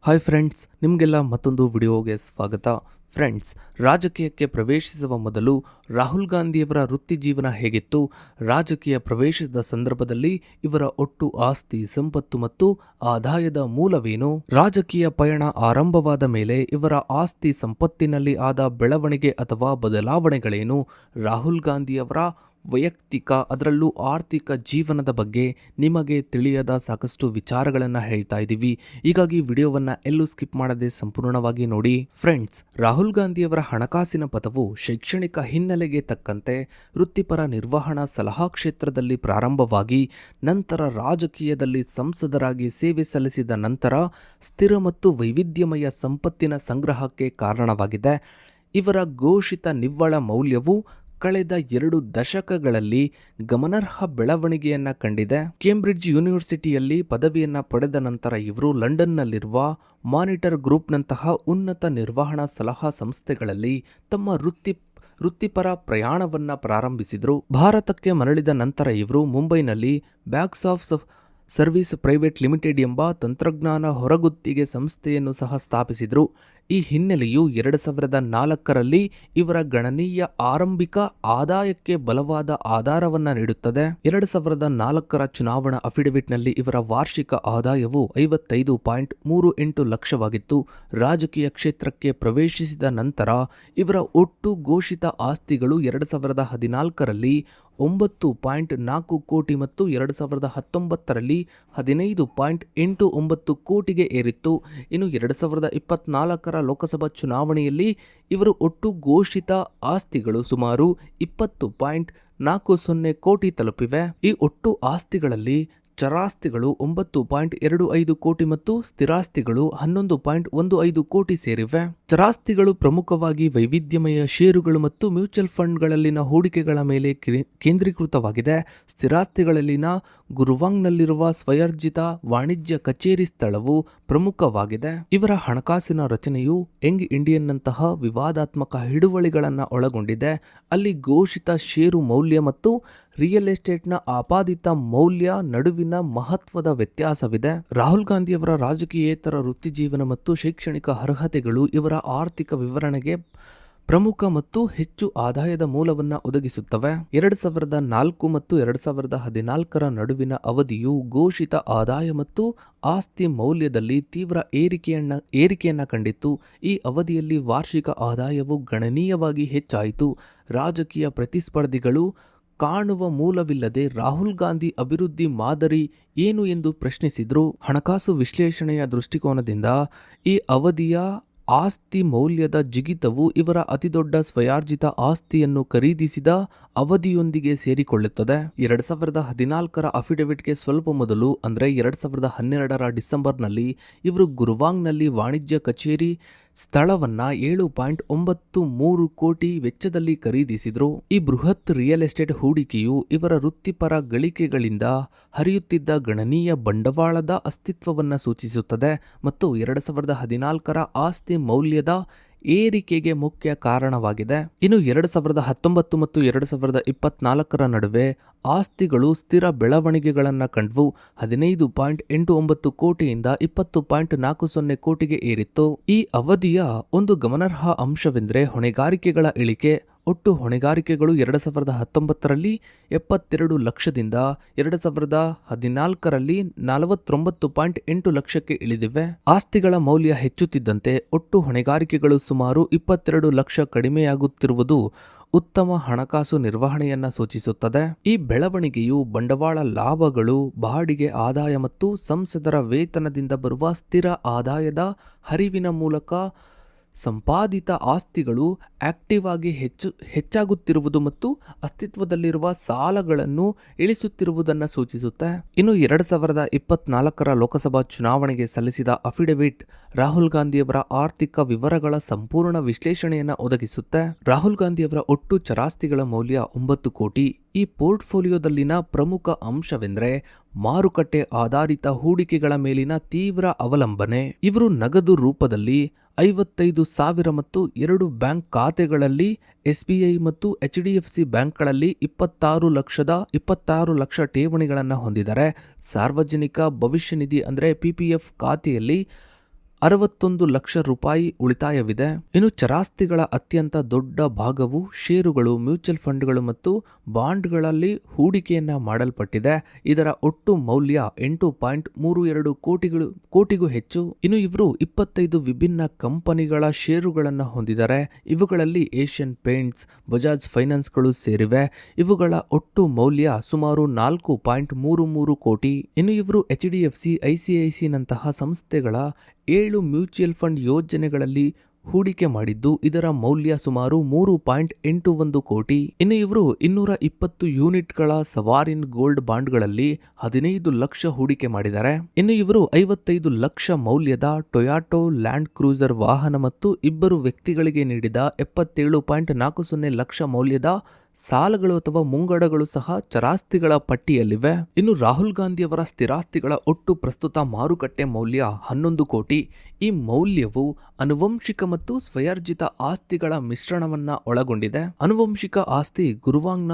Hi friends, ನಿಮಗೆಲ್ಲ ಮತ್ತೊಂದು ವಿಡಿಯೋಗೆ ಸ್ವಾಗತ. ಫ್ರೆಂಡ್ಸ್, ರಾಜಕೀಯಕ್ಕೆ ಪ್ರವೇಶಿಸುವ ಮೊದಲು ರಾಹುಲ್ ಗಾಂಧಿಯವರ ವೃತ್ತಿ ಜೀವನ ಹೇಗಿತ್ತು, ರಾಜಕೀಯ ಪ್ರವೇಶದ ಸಂದರ್ಭದಲ್ಲಿ ಇವರ ಒಟ್ಟು ಆಸ್ತಿ, ಸಂಪತ್ತು ಮತ್ತು ಆದಾಯದ ಮೂಲವೇನು, ರಾಜಕೀಯ ಪಯಣ ಆರಂಭವಾದ ಮೇಲೆ ಇವರ ಆಸ್ತಿ ಸಂಪತ್ತಿನಲ್ಲಿ ಆದ ಬೆಳವಣಿಗೆ ಅಥವಾ ಬದಲಾವಣೆಗಳೇನು, ರಾಹುಲ್ ಗಾಂಧಿಯವರ ವೈಯಕ್ತಿಕ ಅದರಲ್ಲೂ ಆರ್ಥಿಕ ಜೀವನದ ಬಗ್ಗೆ ನಿಮಗೆ ತಿಳಿಯದ ಸಾಕಷ್ಟು ವಿಚಾರಗಳನ್ನು ಹೇಳ್ತಾ ಇದ್ದೀವಿ. ಹೀಗಾಗಿ ವಿಡಿಯೋವನ್ನು ಎಲ್ಲೂ ಸ್ಕಿಪ್ ಮಾಡದೆ ಸಂಪೂರ್ಣವಾಗಿ ನೋಡಿ. ಫ್ರೆಂಡ್ಸ್, ರಾಹುಲ್ ಗಾಂಧಿಯವರ ಹಣಕಾಸಿನ ಪಥವು ಶೈಕ್ಷಣಿಕ ಹಿನ್ನೆಲೆಗೆ ತಕ್ಕಂತೆ ವೃತ್ತಿಪರ ನಿರ್ವಹಣಾ ಸಲಹಾ ಕ್ಷೇತ್ರದಲ್ಲಿ ಪ್ರಾರಂಭವಾಗಿ ನಂತರ ರಾಜಕೀಯದಲ್ಲಿ ಸಂಸದರಾಗಿ ಸೇವೆ ಸಲ್ಲಿಸಿದ ನಂತರ ಸ್ಥಿರ ಮತ್ತು ವೈವಿಧ್ಯಮಯ ಸಂಪತ್ತಿನ ಸಂಗ್ರಹಕ್ಕೆ ಕಾರಣವಾಗಿದೆ. ಇವರ ಘೋಷಿತ ನಿವ್ವಳ ಮೌಲ್ಯವು ಕಳೆದ 2 ದಶಕಗಳಲ್ಲಿ ಗಮನಾರ್ಹ ಬೆಳವಣಿಗೆಯನ್ನ ಕಂಡಿದೆ. ಕೇಂಬ್ರಿಡ್ಜ್ ಯೂನಿವರ್ಸಿಟಿಯಲ್ಲಿ ಪದವಿಯನ್ನ ಪಡೆದ ನಂತರ ಇವರು ಲಂಡನ್ನಲ್ಲಿರುವ ಮಾನಿಟರ್ ಗ್ರೂಪ್ನಂತಹ ಉನ್ನತ ನಿರ್ವಹಣಾ ಸಲಹಾ ಸಂಸ್ಥೆಗಳಲ್ಲಿ ತಮ್ಮ ವೃತ್ತಿಪರ ಪ್ರಯಾಣವನ್ನ ಪ್ರಾರಂಭಿಸಿದರು. ಭಾರತಕ್ಕೆ ಮರಳಿದ ನಂತರ ಇವರು ಮುಂಬೈನಲ್ಲಿ backs of service private limited ಎಂಬ ತಂತ್ರಜ್ಞಾನ ಹೊರಗುತ್ತಿಗೆ ಸಂಸ್ಥೆಯನ್ನು ಸಹ ಸ್ಥಾಪಿಸಿದರು. ಈ ಹಿನ್ನೆಲೆಯು 2004ರಲ್ಲಿ ಇವರ ಗಣನೀಯ ಆರಂಭಿಕ ಆದಾಯಕ್ಕೆ ಬಲವಾದ ಆಧಾರವನ್ನು ನೀಡುತ್ತದೆ. 2004ರ ಚುನಾವಣಾ ಅಫಿಡವಿಟ್ನಲ್ಲಿ ಇವರ ವಾರ್ಷಿಕ ಆದಾಯವು 55.38 ಲಕ್ಷವಾಗಿತ್ತು. ರಾಜಕೀಯ ಕ್ಷೇತ್ರಕ್ಕೆ ಪ್ರವೇಶಿಸಿದ ನಂತರ ಇವರ ಒಟ್ಟು ಘೋಷಿತ ಆಸ್ತಿಗಳು 2014ರಲ್ಲಿ 9.4 ಕೋಟಿ ಮತ್ತು 2019ರಲ್ಲಿ 15.89 ಕೋಟಿಗೆ ಏರಿತ್ತು. ಇನ್ನು 2024ರ ಲೋಕಸಭಾ ಚುನಾವಣೆಯಲ್ಲಿ ಇವರು ಒಟ್ಟು ಘೋಷಿತ ಆಸ್ತಿಗಳು ಸುಮಾರು 20.40 ಕೋಟಿ ತಲುಪಿವೆ. ಈ ಒಟ್ಟು ಆಸ್ತಿಗಳಲ್ಲಿ ಚರಾಸ್ತಿಗಳು 9.25 ಕೋಟಿ ಮತ್ತು ಸ್ಥಿರಾಸ್ತಿಗಳು 11.15 ಕೋಟಿ ಸೇರಿವೆ. ಚರಾಸ್ತಿಗಳು ಪ್ರಮುಖವಾಗಿ ವೈವಿಧ್ಯಮಯ ಷೇರುಗಳು ಮತ್ತು ಮ್ಯೂಚುವಲ್ ಫಂಡ್ಗಳಲ್ಲಿನ ಹೂಡಿಕೆಗಳ ಮೇಲೆ ಕೇಂದ್ರೀಕೃತವಾಗಿದೆ. ಸ್ಥಿರಾಸ್ತಿಗಳಲ್ಲಿನ ಗುರುವಾಂಗ್ನಲ್ಲಿರುವ ಸ್ವಯರ್ಜಿತ ವಾಣಿಜ್ಯ ಕಚೇರಿ ಸ್ಥಳವು ಪ್ರಮುಖವಾಗಿದೆ. ಇವರ ಹಣಕಾಸಿನ ರಚನೆಯು ಯಂಗ್ ಇಂಡಿಯನ್ನಂತಹ ವಿವಾದಾತ್ಮಕ ಹಿಡುವಳಿಗಳನ್ನು ಒಳಗೊಂಡಿದೆ. ಅಲ್ಲಿ ಘೋಷಿತ ಷೇರು ಮೌಲ್ಯ ಮತ್ತು ರಿಯಲ್ ಎಸ್ಟೇಟ್ನ ಆಪಾದಿತ ಮೌಲ್ಯ ನಡುವಿನ ಮಹತ್ವದ ವ್ಯತ್ಯಾಸವಿದೆ. ರಾಹುಲ್ ಗಾಂಧಿಯವರ ರಾಜಕೀಯೇತರ ವೃತ್ತಿಜೀವನ ಮತ್ತು ಶೈಕ್ಷಣಿಕ ಅರ್ಹತೆಗಳು ಇವರ ಆರ್ಥಿಕ ವಿವರಣೆಗೆ ಪ್ರಮುಖ ಮತ್ತು ಹೆಚ್ಚು ಆದಾಯದ ಮೂಲವನ್ನು ಒದಗಿಸುತ್ತವೆ. 2004 ಮತ್ತು 2014ರ ನಡುವಿನ ಅವಧಿಯು ಘೋಷಿತ ಆದಾಯ ಮತ್ತು ಆಸ್ತಿ ಮೌಲ್ಯದಲ್ಲಿ ತೀವ್ರ ಏರಿಕೆಯನ್ನ ಕಂಡಿತ್ತು. ಈ ಅವಧಿಯಲ್ಲಿ ವಾರ್ಷಿಕ ಆದಾಯವು ಗಣನೀಯವಾಗಿ ಹೆಚ್ಚಾಯಿತು. ರಾಜಕೀಯ ಪ್ರತಿಸ್ಪರ್ಧಿಗಳು ಕಾಣುವ ಮೂಲವಿಲ್ಲದೆ ರಾಹುಲ್ ಗಾಂಧಿ ಅಭಿವೃದ್ಧಿ ಮಾದರಿ ಏನು ಎಂದು ಪ್ರಶ್ನಿಸಿದರು. ಹಣಕಾಸು ವಿಶ್ಲೇಷಣೆಯ ದೃಷ್ಟಿಕೋನದಿಂದ ಈ ಅವಧಿಯ ಆಸ್ತಿ ಮೌಲ್ಯದ ಜಿಗಿತವು ಇವರ ಅತಿದೊಡ್ಡ ಸ್ವಯಾರ್ಜಿತ ಆಸ್ತಿಯನ್ನು ಖರೀದಿಸಿದ ಅವಧಿಯೊಂದಿಗೆ ಸೇರಿಕೊಳ್ಳುತ್ತದೆ. 2014ರ ಅಫಿಡವಿಟ್ಗೆ ಸ್ವಲ್ಪ ಮೊದಲು ಅಂದರೆ 2012ರ ಡಿಸೆಂಬರ್ನಲ್ಲಿ ಇವರು ಗುರುವಾಂಗ್ನಲ್ಲಿ ವಾಣಿಜ್ಯ ಕಚೇರಿ ಸ್ಥಳವನ್ನ 7.93 ಕೋಟಿ ವೆಚ್ಚದಲ್ಲಿ ಖರೀದಿಸಿದರು. ಈ ಬೃಹತ್ ರಿಯಲ್ ಎಸ್ಟೇಟ್ ಹೂಡಿಕೆಯು ಇವರ ವೃತ್ತಿಪರ ಗಳಿಕೆಗಳಿಂದ ಹರಿಯುತ್ತಿದ್ದ ಗಣನೀಯ ಬಂಡವಾಳದ ಅಸ್ತಿತ್ವವನ್ನು ಸೂಚಿಸುತ್ತದೆ ಮತ್ತು 2014ರ ಆಸ್ತಿ ಮೌಲ್ಯದ ಏರಿಕೆಗೆ ಮುಖ್ಯ ಕಾರಣವಾಗಿದೆ. ಇನ್ನು 2019 ಮತ್ತು 2024ರ ನಡುವೆ ಆಸ್ತಿಗಳು ಸ್ಥಿರ ಬೆಳವಣಿಗೆಗಳನ್ನು ಕಂಡವು. 15.89 ಕೋಟಿಯಿಂದ 20.40 ಕೋಟಿಗೆ ಏರಿತ್ತು. ಈ ಅವಧಿಯ ಒಂದು ಗಮನಾರ್ಹ ಅಂಶವೆಂದರೆ ಹೊಣೆಗಾರಿಕೆಗಳ ಇಳಿಕೆ. ಒಟ್ಟು ಹೊಣೆಗಾರಿಕೆಗಳು 2019ರಲ್ಲಿ 72 ಲಕ್ಷದಿಂದ 2014ರಲ್ಲಿ 49.8 ಲಕ್ಷಕ್ಕೆ ಇಳಿದಿವೆ. ಆಸ್ತಿಗಳ ಮೌಲ್ಯ ಹೆಚ್ಚುತ್ತಿದ್ದಂತೆ ಒಟ್ಟು ಹೊಣೆಗಾರಿಕೆಗಳು ಸುಮಾರು 22 ಲಕ್ಷ ಕಡಿಮೆಯಾಗುತ್ತಿರುವುದು ಉತ್ತಮ ಹಣಕಾಸು ನಿರ್ವಹಣೆಯನ್ನ ಸೂಚಿಸುತ್ತದೆ. ಈ ಬೆಳವಣಿಗೆಯು ಬಂಡವಾಳ ಲಾಭಗಳು, ಬಾಡಿಗೆ ಆದಾಯ ಮತ್ತು ಸಂಸದರ ವೇತನದಿಂದ ಬರುವ ಸ್ಥಿರ ಆದಾಯದ ಹರಿವಿನ ಮೂಲಕ ಸಂಪಾದಿತ ಆಸ್ತಿಗಳು ಆಕ್ಟಿವ್ ಆಗಿ ಹೆಚ್ಚಾಗುತ್ತಿರುವುದು ಮತ್ತು ಅಸ್ತಿತ್ವದಲ್ಲಿರುವ ಸಾಲಗಳನ್ನು ಇಳಿಸುತ್ತಿರುವುದನ್ನು ಸೂಚಿಸುತ್ತೆ. ಇನ್ನು 2024ರ ಲೋಕಸಭಾ ಚುನಾವಣೆಗೆ ಸಲ್ಲಿಸಿದ ಅಫಿಡವಿಟ್ ರಾಹುಲ್ ಗಾಂಧಿಯವರ ಆರ್ಥಿಕ ವಿವರಗಳ ಸಂಪೂರ್ಣ ವಿಶ್ಲೇಷಣೆಯನ್ನು ಒದಗಿಸುತ್ತೆ. ರಾಹುಲ್ ಗಾಂಧಿಯವರ ಒಟ್ಟು ಚರಾಸ್ತಿಗಳ ಮೌಲ್ಯ 9 ಕೋಟಿ. ಈ ಪೋರ್ಟ್ಫೋಲಿಯೋದಲ್ಲಿನ ಪ್ರಮುಖ ಅಂಶವೆಂದರೆ ಮಾರುಕಟ್ಟೆ ಆಧಾರಿತ ಹೂಡಿಕೆಗಳ ಮೇಲಿನ ತೀವ್ರ ಅವಲಂಬನೆ. ಇವರು ನಗದು ರೂಪದಲ್ಲಿ 55,000 ಮತ್ತು 2 ಬ್ಯಾಂಕ್ ಖಾತೆಗಳಲ್ಲಿ SBI ಮತ್ತು HDFC ಬ್ಯಾಂಕ್ಗಳಲ್ಲಿ 26 ಲಕ್ಷ ಠೇವಣಿಗಳನ್ನು ಹೊಂದಿದ್ದಾರೆ. ಸಾರ್ವಜನಿಕ ಭವಿಷ್ಯ ನಿಧಿ ಅಂದರೆ PPF ಖಾತೆಯಲ್ಲಿ 61 ಲಕ್ಷ ರೂಪಾಯಿ ಉಳಿತಾಯವಿದೆ. ಇನ್ನು ಚರಾಸ್ತಿಗಳ ಅತ್ಯಂತ ದೊಡ್ಡ ಭಾಗವು ಷೇರುಗಳು, ಮ್ಯೂಚುವಲ್ ಫಂಡ್ಗಳು ಮತ್ತು ಬಾಂಡ್ಗಳಲ್ಲಿ ಹೂಡಿಕೆಯನ್ನ ಮಾಡಲ್ಪಟ್ಟಿದೆ. ಇದರ ಒಟ್ಟು ಮೌಲ್ಯ 8.32 ಕೋಟಿಗೂ ಹೆಚ್ಚು. ಇನ್ನು ಇವರು 25 ವಿಭಿನ್ನ ಕಂಪನಿಗಳ ಷೇರುಗಳನ್ನು ಹೊಂದಿದ್ದಾರೆ. ಇವುಗಳಲ್ಲಿ ಏಷ್ಯನ್ ಪೇಂಟ್ಸ್, ಬಜಾಜ್ ಫೈನಾನ್ಸ್ಗಳು ಸೇರಿವೆ. ಇವುಗಳ ಒಟ್ಟು ಮೌಲ್ಯ ಸುಮಾರು 4.33 ಕೋಟಿ. ಇನ್ನು ಇವರು HDFC, ICICI ನಂತಹ ಸಂಸ್ಥೆಗಳ 7 ಮ್ಯೂಚುವಲ್ ಫಂಡ್ ಯೋಜನೆಗಳಲ್ಲಿ ಹೂಡಿಕೆ ಮಾಡಿದ್ದು ಇದರ ಮೌಲ್ಯ ಸುಮಾರು 3.81 ಕೋಟಿ. ಇನ್ನು ಇವರು 220 ಯೂನಿಟ್ಗಳ ಸವಾರಿನ್ ಗೋಲ್ಡ್ ಬಾಂಡ್ಗಳಲ್ಲಿ 15 ಲಕ್ಷ ಹೂಡಿಕೆ ಮಾಡಿದ್ದಾರೆ. ಇನ್ನು ಇವರು 55 ಲಕ್ಷ ಮೌಲ್ಯದ ಟೊಯಾಟೊ ಲ್ಯಾಂಡ್ ಕ್ರೂಸರ್ ವಾಹನ ಮತ್ತು ಇಬ್ಬರು ವ್ಯಕ್ತಿಗಳಿಗೆ ನೀಡಿದ 77.40 ಲಕ್ಷ ಮೌಲ್ಯದ ಸಾಲಗಳು ಅಥವಾ ಮುಂಗಡಗಳು ಸಹ ಚರಾಸ್ತಿಗಳ ಪಟ್ಟಿಯಲ್ಲಿವೆ. ಇನ್ನು ರಾಹುಲ್ ಗಾಂಧಿ ಅವರ ಸ್ಥಿರಾಸ್ತಿಗಳ ಒಟ್ಟು ಪ್ರಸ್ತುತ ಮಾರುಕಟ್ಟೆ ಮೌಲ್ಯ 11 ಕೋಟಿ. ಈ ಮೌಲ್ಯವು ಆನುವಂಶಿಕ ಮತ್ತು ಸ್ವಯರ್ಜಿತ ಆಸ್ತಿಗಳ ಮಿಶ್ರಣವನ್ನ ಒಳಗೊಂಡಿದೆ. ಆನುವಂಶಿಕ ಆಸ್ತಿ ಗುರುವಾಂಗ್ನ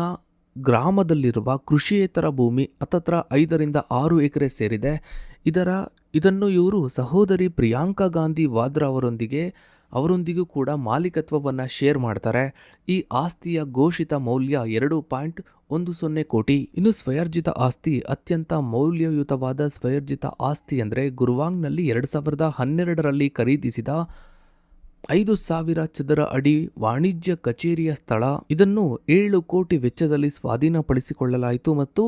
ಗ್ರಾಮದಲ್ಲಿರುವ ಕೃಷಿಯೇತರ ಭೂಮಿ ಹತ್ತತ್ರ 5 ರಿಂದ 6 ಎಕರೆ ಸೇರಿದೆ. ಇದನ್ನು ಇವರು ಸಹೋದರಿ ಪ್ರಿಯಾಂಕಾ ಗಾಂಧಿ ವಾದ್ರಾ ಅವರೊಂದಿಗೂ ಕೂಡ ಮಾಲೀಕತ್ವವನ್ನು ಶೇರ್ ಮಾಡ್ತಾರೆ. ಈ ಆಸ್ತಿಯ ಘೋಷಿತ ಮೌಲ್ಯ 2.10 ಕೋಟಿ. ಇನ್ನು ಸ್ವಯರ್ಜಿತ ಆಸ್ತಿ, ಅತ್ಯಂತ ಮೌಲ್ಯಯುತವಾದ ಸ್ವಯರ್ಜಿತ ಆಸ್ತಿ ಅಂದರೆ ಗುರುವಾಂಗ್ನಲ್ಲಿ 2012ರಲ್ಲಿ ಖರೀದಿಸಿದ 5,000 ಚದರ ಅಡಿ ವಾಣಿಜ್ಯ ಕಚೇರಿಯ ಸ್ಥಳ. ಇದನ್ನು 7 ಕೋಟಿ ವೆಚ್ಚದಲ್ಲಿ ಸ್ವಾಧೀನಪಡಿಸಿಕೊಳ್ಳಲಾಯಿತು ಮತ್ತು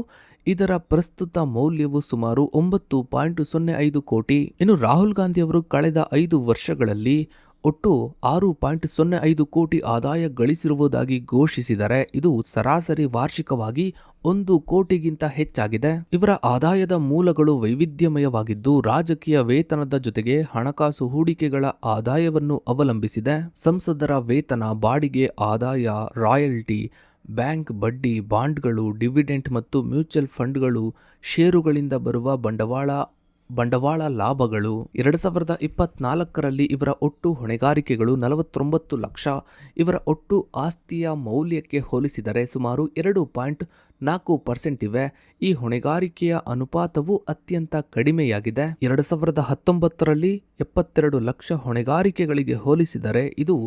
ಇದರ ಪ್ರಸ್ತುತ ಮೌಲ್ಯವು ಸುಮಾರು 9.05 ಕೋಟಿ. ಇನ್ನು ರಾಹುಲ್ ಗಾಂಧಿ ಅವರು ಕಳೆದ 5 ವರ್ಷಗಳಲ್ಲಿ ಒಟ್ಟು 6.05 ಕೋಟಿ ಆದಾಯ ಗಳಿಸಿರುವುದಾಗಿ ಘೋಷಿಸಿದರೆ ಇದು ಸರಾಸರಿ ವಾರ್ಷಿಕವಾಗಿ 1 ಕೋಟಿಗಿಂತ ಹೆಚ್ಚಾಗಿದೆ. ಇವರ ಆದಾಯದ ಮೂಲಗಳು ವೈವಿಧ್ಯಮಯವಾಗಿದ್ದು ರಾಜಕೀಯ ವೇತನದ ಜೊತೆಗೆ ಹಣಕಾಸು ಹೂಡಿಕೆಗಳ ಆದಾಯವನ್ನು ಅವಲಂಬಿಸಿದೆ. ಸಂಸದರ ವೇತನ, ಬಾಡಿಗೆ ಆದಾಯ, ರಾಯಲ್ಟಿ, ಬ್ಯಾಂಕ್ ಬಡ್ಡಿ, ಬಾಂಡ್ಗಳು, ಡಿವಿಡೆಂಟ್ ಮತ್ತು ಮ್ಯೂಚುವಲ್ ಫಂಡ್ಗಳು, ಷೇರುಗಳಿಂದ ಬರುವ ಬಂಡವಾಳ ಲಾಭಗಳು. 2024ರಲ್ಲಿ ಇವರ ಒಟ್ಟು ಹೊಣೆಗಾರಿಕೆಗಳು 49 ಲಕ್ಷ. ಇವರ ಒಟ್ಟು ಆಸ್ತಿಯ ಮೌಲ್ಯಕ್ಕೆ ಹೋಲಿಸಿದರೆ ಸುಮಾರು 2.4% ಇವೆ. ಈ ಹೊಣೆಗಾರಿಕೆಯ ಅನುಪಾತವು ಅತ್ಯಂತ ಕಡಿಮೆಯಾಗಿದೆ. 2019ರಲ್ಲಿ 72 ಲಕ್ಷ ಹೊಣೆಗಾರಿಕೆಗಳಿಗೆ ಹೋಲಿಸಿದರೆ ಇದು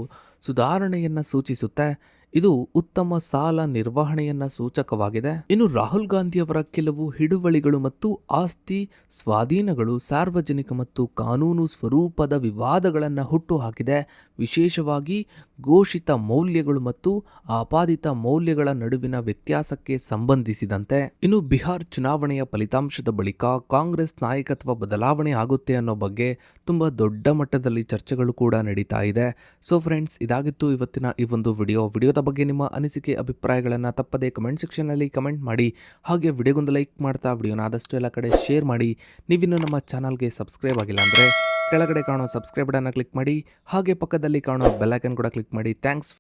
ಸುಧಾರಣೆಯನ್ನ ಸೂಚಿಸುತ್ತೆ. ಇದು ಉತ್ತಮ ಸಾಲ ನಿರ್ವಹಣೆಯನ್ನ ಸೂಚಕವಾಗಿದೆ. ಇನ್ನು ರಾಹುಲ್ ಗಾಂಧಿ ಅವರ ಕೆಲವು ಹಿಡುವಳಿಗಳು ಮತ್ತು ಆಸ್ತಿ ಸ್ವಾಧೀನಗಳು ಸಾರ್ವಜನಿಕ ಮತ್ತು ಕಾನೂನು ಸ್ವರೂಪದ ವಿವಾದಗಳನ್ನು ಹುಟ್ಟುಹಾಕಿದೆ. ವಿಶೇಷವಾಗಿ ಘೋಷಿತ ಮೌಲ್ಯಗಳು ಮತ್ತು ಆಪಾದಿತ ಮೌಲ್ಯಗಳ ನಡುವಿನ ವ್ಯತ್ಯಾಸಕ್ಕೆ ಸಂಬಂಧಿಸಿದಂತೆ. ಇನ್ನು ಬಿಹಾರ್ ಚುನಾವಣೆಯ ಫಲಿತಾಂಶದ ಬಳಿಕ ಕಾಂಗ್ರೆಸ್ ನಾಯಕತ್ವ ಬದಲಾವಣೆ ಆಗುತ್ತೆ ಅನ್ನೋ ಬಗ್ಗೆ ತುಂಬಾ ದೊಡ್ಡ ಮಟ್ಟದಲ್ಲಿ ಚರ್ಚೆಗಳು ಕೂಡ ನಡೀತಾ ಇದೆ. ಸೊ ಫ್ರೆಂಡ್ಸ್, ಇದಾಗಿತ್ತು ಇವತ್ತಿನ ಈ ಒಂದು ವಿಡಿಯೋದ ಬಗ್ಗೆ ನಿಮ್ಮ ಅನಿಸಿಕೆ ಅಭಿಪ್ರಾಯಗಳನ್ನು ತಪ್ಪದೆ ಕಮೆಂಟ್ ಸೆಕ್ಷನ್ನಲ್ಲಿ ಕಮೆಂಟ್ ಮಾಡಿ. ಹಾಗೆ ವಿಡಿಯೋಗೊಂದು ಲೈಕ್ ಮಾಡ್ತಾ ವಿಡಿಯೋನ ಆದಷ್ಟು ಎಲ್ಲ ಕಡೆ ಶೇರ್ ಮಾಡಿ. ನೀವಿನ್ನು ನಮ್ಮ ಚಾನಲ್ಗೆ ಸಬ್ಸ್ಕ್ರೈಬ್ ಆಗಿಲ್ಲ ಅಂದರೆ ಕೆಳಗಡೆ ಕಾಣೋ ಸಬ್ಸ್ಕ್ರೈಬ್ ಬಟನ್ನ ಕ್ಲಿಕ್ ಮಾಡಿ. ಹಾಗೆ ಪಕ್ಕದಲ್ಲಿ ಕಾಣೋ ಬೆಲ್ ಐಕಾನ್ ಕೂಡ ಕ್ಲಿಕ್ ಮಾಡಿ. ಥ್ಯಾಂಕ್ಸ್.